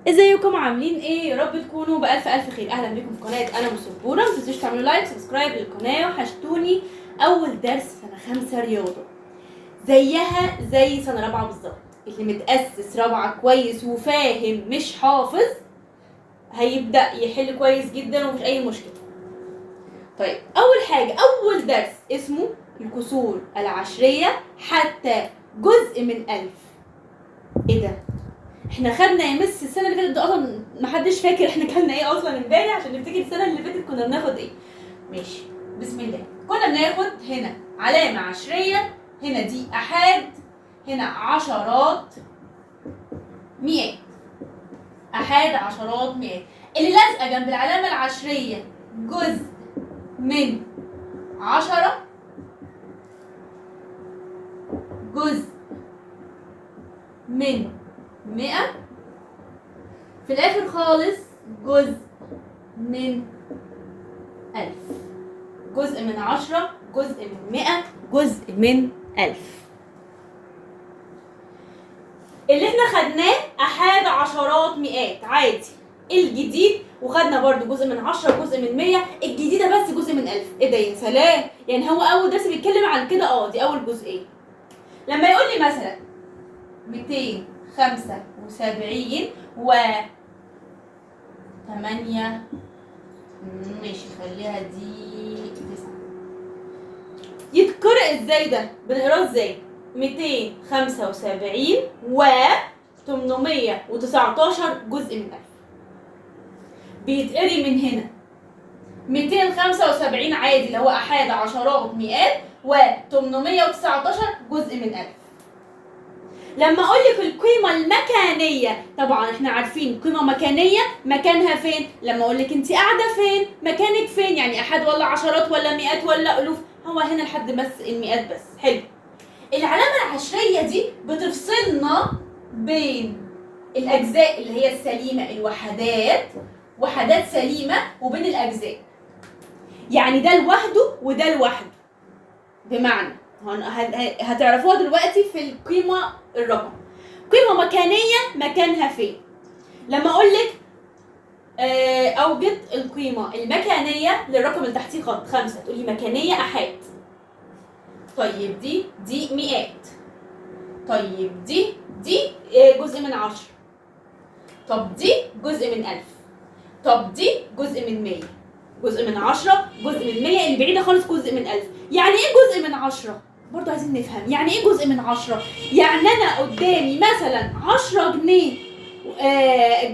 ازيكم عاملين ايه؟ يا رب تكونوا بألف ألف خير. أهلا بكم في قناة أنا مسبورة. متنسوش تعملوا لايك سبسكرايب للقناة. وحشتوني. أول درس سنة 5 رياضة، زيها زي سنة رابعة بالظبط. اللي متأسس رابعة كويس وفاهم مش حافظ هيبدأ يحل كويس جدا ومفيش أي مشكلة. طيب، أول حاجة أول درس اسمه الكسور العشرية حتى جزء من ألف. ايه ده؟ احنا خدنا يا مس السنه اللي فاتت ده اصلا محدش فاكر احنا كنا ايه اصلا امبارح عشان نفتكر السنه اللي فاتت كنا بناخد ايه. ماشي، بسم الله. كنا بناخد هنا علامه عشريه، هنا دي احاد، هنا عشرات مئات. احاد عشرات مئات. اللي لازقه جنب العلامه العشريه جزء من 10، جزء من 100، في الاخر خالص جزء من 1000. جزء من 10، جزء من 100، جزء من 1000. اللي احنا خدناه احاد عشرات مئات عادي. الجديد وخدنا برضو جزء من 10 جزء من 100، الجديده بس جزء من 1000. ايه ده يا سلام؟ يعني هو اول درس بيتكلم عن كده. دي اول جزئيه. لما يقول لي مثلا 275 و 8، ماشي خليها دي 9، يتقرأ ازاي ده؟ بنقراه ازاي؟ 275 و 819 جزء من 1000. بيتقري من هنا 275 عادي اللي هو احاد عشرات مئات و 819 جزء من 1000. لما اقول لك القيمه المكانيه، طبعا احنا عارفين قيمه مكانيه مكانها فين. لما اقول لك انت قاعده فين، مكانك فين، يعني احاد ولا عشرات ولا مئات ولا الوف. هو هنا لحد بس المئات بس. حلو. العلامه العشريه دي بتفصلنا بين الاجزاء اللي هي السليمه، الوحدات، وحدات سليمه، وبين الاجزاء. يعني ده لوحده وده لوحده. بمعنى هتعرفوها دلوقتي في القيمه الرقم. قيمه مكانيه مكانها فين؟ لما اقول لك اوجد القيمه المكانيه للرقم اللي تحتيه خط 5، تقولي مكانيه احاد. طيب دي مئات. طيب دي جزء من 10. طب دي جزء من 1000. طب دي جزء من 100. جزء من 10، جزء من 100، اللي بعيده خالص جزء من 1000. يعني ايه جزء من 10؟ برضه عايزين نفهم يعني ايه جزء من 10. يعني انا قدامي مثلا 10 جنيه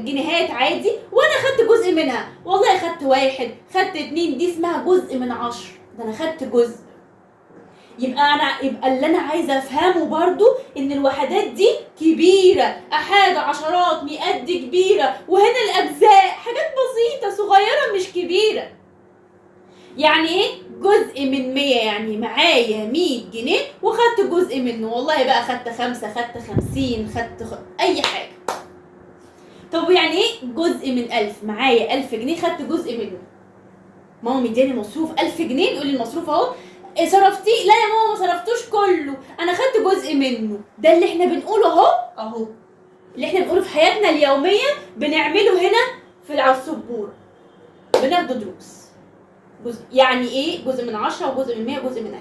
جنيهات عادي، وانا خدت جزء منها. والله خدت 1، خدت 2، دي اسمها جزء من 10. ده انا خدت جزء. يبقى اللي انا عايزه افهمه برضو ان الوحدات دي كبيره. احاد عشرات مئات دي كبيره، وهنا الاجزاء حاجات بسيطه صغيره مش كبيره. يعني ايه جزء من 100؟ يعني معايا 100 جنيه وخدت جزء منه. والله بقى خدت 5، خدت 50، اي حاجه. طب يعني ايه جزء من 1000؟ معايا 1000 جنيه خدت جزء منه. ماما مدياني مصروف 1000 جنيه، بيقول لي المصروف اهو. صرفتيه؟ لا يا ماما ما صرفتوش كله، انا خدت جزء منه. ده اللي احنا بنقوله اهو، اللي احنا بنقوله في حياتنا اليوميه بنعمله هنا في على السبوره. بناخد دروس. يعني ايه جزء من 10 وجزء من 100 وجزء من 1000؟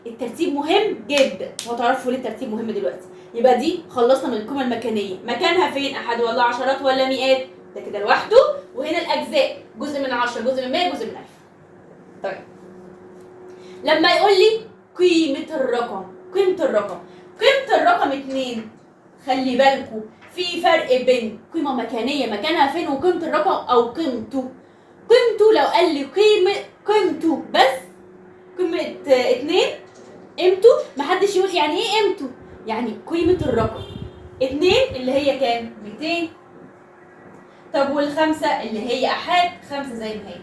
الترتيب مهم جدا، وهتعرفوا ليه الترتيب مهم دلوقتي. يبقى دي خلصنا من القيمه المكانيه. مكانها فين؟ احد ولا عشرات ولا مئات؟ ده كده لوحده. وهنا الاجزاء جزء من 10، جزء من 100، جزء من 1000. طيب، لما يقول لي قيمة الرقم، قيمة الرقم 2. خلي بالكوا في فرق بين قيمة مكانية مكانها فين وقيمة الرقم أو قيمته. لو قال لي قيمته بس، قيمة 2 قيمته، محدش يقول يعني ايه قيمته، يعني قيمة الرقم 2 اللي هي كام؟ 200. طب والخمسة اللي هي أحاد 5 زي ما هي.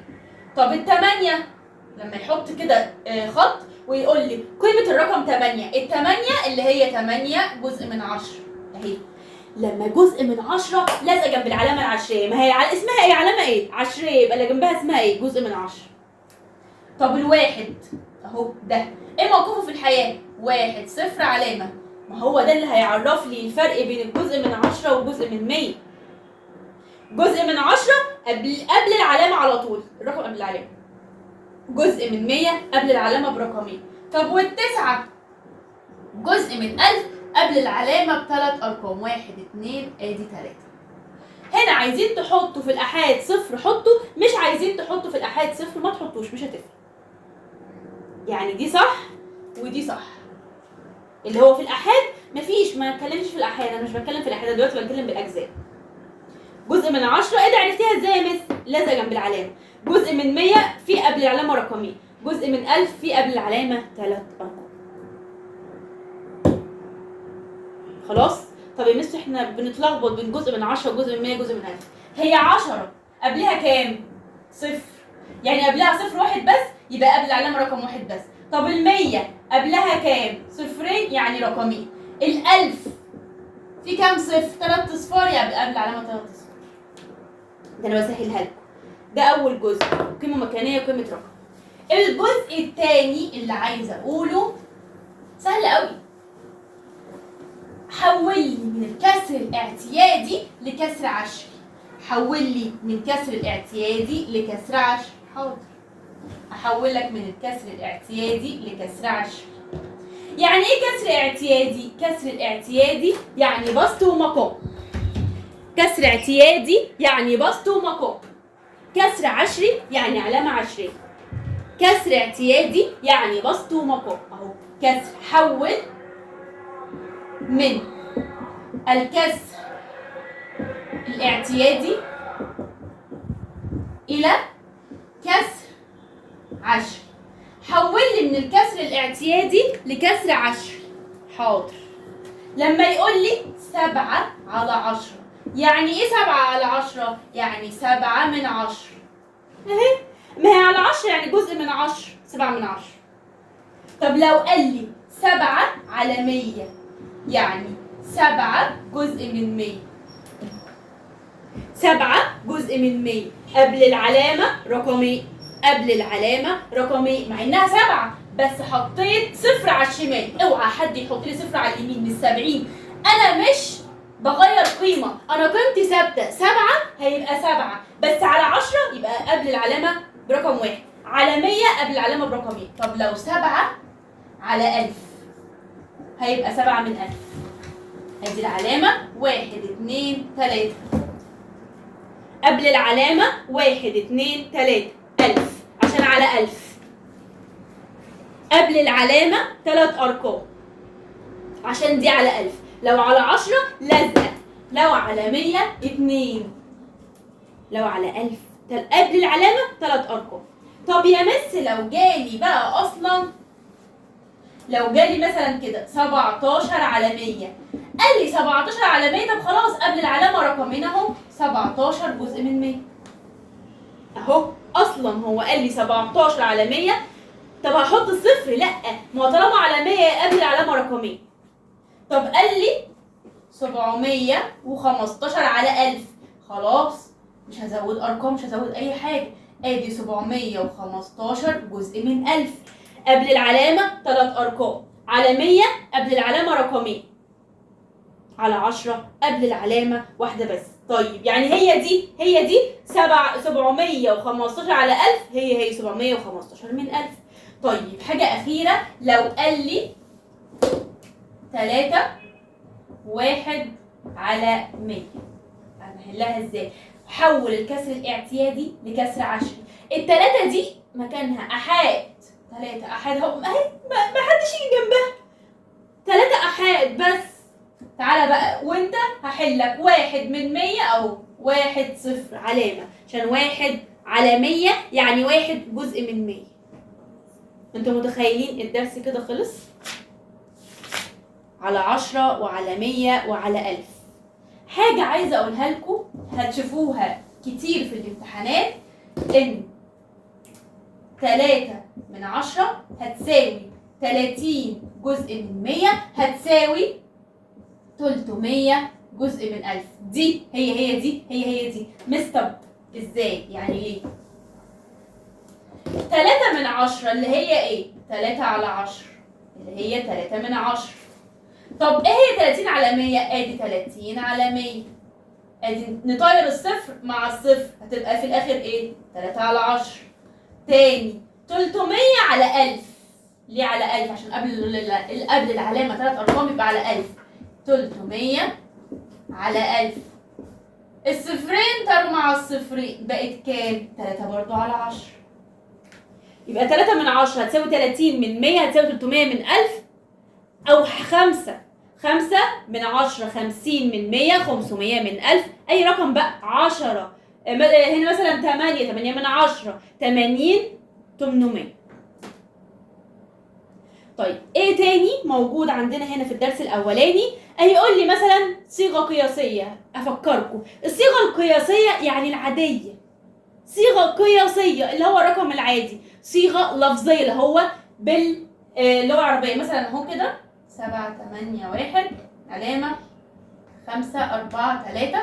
طب الثمانية لما يحط كده خط ويقول لي قيمة الرقم 8، ال8 اللي هي 8 جزء من 10 اهي. لما جزء من 10 لازقه جنب العلامة العشرية، ما هي اسمها ايه؟ علامة ايه؟ عشرية، يبقى اللي جنبها اسمها ايه؟ جزء من 10. طب الواحد اهو، ده ايه موقفه في الحياة؟ 1 0 علامة، ما هو ده اللي هيعرف لي الفرق بين الجزء من 10 والجزء من 100. جزء من 10 قبل العلامة على طول، الرقم قبل العلامة. جزء من 100 قبل العلامة برقمين. طب والتسعة جزء من 1000 قبل العلامة ب3 أرقام، 1 2 ادي 3. هنا عايزين تحطوا في الآحاد صفر حطوا، مش عايزين تحطوا في الآحاد صفر ما تحطوش، مش هتفرق. يعني دي صح ودي صح. اللي هو في الآحاد مفيش، ما اتكلمش في الآحاد، انا مش بتكلم في الآحاد، انا دلوقتي بتكلم بالأجزاء. جزء من 10 ايه ده عرفتيها ازاي يا مس؟ لازقه جنب العلامه. جزء من 100 في قبل العلامه رقمين، جزء من 1000 في قبل العلامه 3 ارقام. خلاص؟ طب يا مس احنا بنتلخبط بين جزء من 10 وجزء من 100 وجزء من 1000. هي 10 قبلها كام؟ صفر. يعني قبلها صفر واحد بس، يبقى قبل العلامه رقم واحد بس. طب ال100 قبلها كام؟ صفرين يعني رقمين. ال1000 في كام صفر؟ 3 اصفار، يبقى قبل العلامه 3 اصفار. ده انا بسهلها لكم. ده اول جزء، قيمه مكانيه وقيمه رقم. الجزء الثاني اللي عايزه اقوله سهل قوي. حول لي من الكسر الاعتيادي لكسر عشري. حول لي من كسر الاعتيادي لكسر عشري. حاضر، احول لك من الكسر الاعتيادي لكسر عشري. يعني ايه كسر اعتيادي؟ كسر الاعتيادي يعني بسط ومقام. كسر اعتيادي يعني بسط ومقام. كسر عشري يعني علامة عشرية. كسر اعتيادي يعني بسط ومقام. اهو كسر، حول من الكسر الاعتيادي إلى كسر عشري. حول لي من الكسر الاعتيادي لكسر عشري. حاضر. لما يقول لي 7 على 10، يعني ايه 7 على 10؟ يعني 7 من 10. اهي، ما هي على 10 يعني جزء من 10، 7 من 10. طب لو قال لي 7 على 100، يعني 7 جزء من 100. 7 جزء من 100 قبل العلامة رقمين، قبل العلامة رقمين، مع انها 7 بس حطيت صفر على الشمال. اوعى حد يحط لي صفر على اليمين. من 70 انا مش بغير قيمة، انا قيمتي ثابتة. 7 هيبقى 7 بس على 10 يبقى قبل العلامة برقم 1، على 100 قبل العلامة برقمين. طب لو 7 على 1000 هيبقى 7 من 1000. ادي العلامة 1 2 3. قبل العلامة 1 2 3 1000 عشان على 1000. قبل العلامة 3 أرقام عشان دي على 1000. لو على 10 لازقة، لو على 100 2، لو على 1000 قبل العلامة 3 أرقام. طب يا مس لو جالي بقى أصلا، لو جالي مثلا كده 17 على 100، قال لي 17 على 100، طب خلاص قبل العلامة رقمين اهو، 17 جزء من 100 اهو. اصلا هو قال لي 17 على 100، طب هحط الصفر؟ لا، ما هو طالما على 100 قبل العلامة رقمين. طب قال لي 715 على 1000، خلاص مش هزود ارقام، مش هزود اي حاجة. ادي 715 جزء من 1000 قبل العلامة 3 ارقام، على 100 قبل العلامة رقمين، على 10 قبل العلامة واحدة بس. طيب يعني هي دي 715 على 1000 هي 715 من 1000. طيب حاجة أخيرة، لو قال لي 3 1 على 100، هنحلها ازاي؟ حول الكسر الاعتيادي لكسر عشري. التلاتة دي مكانها أحاد، 3 أحاد اهو، اهي ما حدش يجي جنبها، 3 أحاد بس. تعالى بقى وانت هحلك 1 من 100 او 1 صفر علامة، عشان 1 على 100 يعني 1 جزء من 100. انتوا متخيلين الدرس كده خلص؟ على 10 وعلى 100 وعلى 1000. حاجة عايزة اقولها لكم هتشوفوها كتير في الامتحانات، ان 3 من 10 هتساوي 30 جزء من 100 هتساوي 300 جزء من 1000. دي هي دي. مستر ازاي؟ يعني ليه؟ 3 من 10 اللي هي ايه؟ 3 على 10 اللي هي 3 من 10. طب ايه هي 30 على 100؟ ادي 30 على 100. ادي نطير الصفر مع الصفر هتبقى في الاخر ايه؟ 3 على 10. تاني 300 على 1000. ليه على 1000؟ عشان قبل العلامه 3 ارقام يبقى على 1000. 300 على 1000. الصفرين طاروا مع الصفرين بقت كام؟ 3 برضو على 10. يبقى 3 من 10 هتساوي 30 من 100 هتساوي 300 من 1000، أو 5 من 10 50 من 100 500 من 1000، أي رقم بقى. 10 هنا مثلا 8 من 10 80 800. طيب ايه تاني موجود عندنا هنا في الدرس الاولاني؟ هيقول لي مثلا صيغه قياسيه. افكركم الصيغه القياسيه يعني العاديه، صيغه قياسيه اللي هو الرقم العادي، صيغه لفظيه اللي هو باللغه العربيه. مثلا اهو كده 7 8 1 علامه 5 4 3.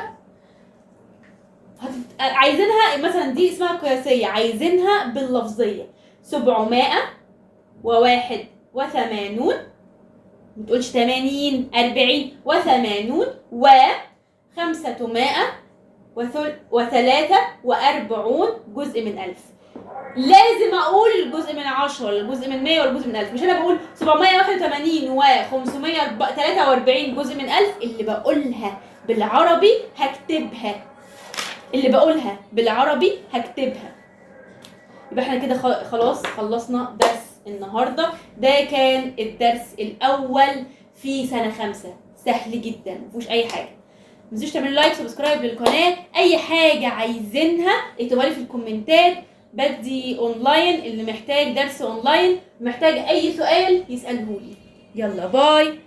عايزينها مثلا دي اسمها قياسيه، عايزينها باللفظيه. 781 متقولش 80 40 و80 و543 جزء من 1000. لازم اقول الجزء من 10 ولا الجزء من 100 ولا الجزء من 1000. مش انا بقول 781 و543 جزء من 1000. اللي بقولها بالعربي هكتبها، اللي بقولها بالعربي هكتبها. يبقى احنا كده خلاص خلصنا درس النهارده. ده كان الدرس الاول في سنه 5، سهل جدا مفيهوش اي حاجه. ما تنسوش تعملوا لايك سبسكرايب للقناه. اي حاجه عايزينها اكتبوها لي في الكومنتات. بدي اونلاين، اللي محتاج درس اونلاين محتاج اي سؤال يسالهولي. يلا باي.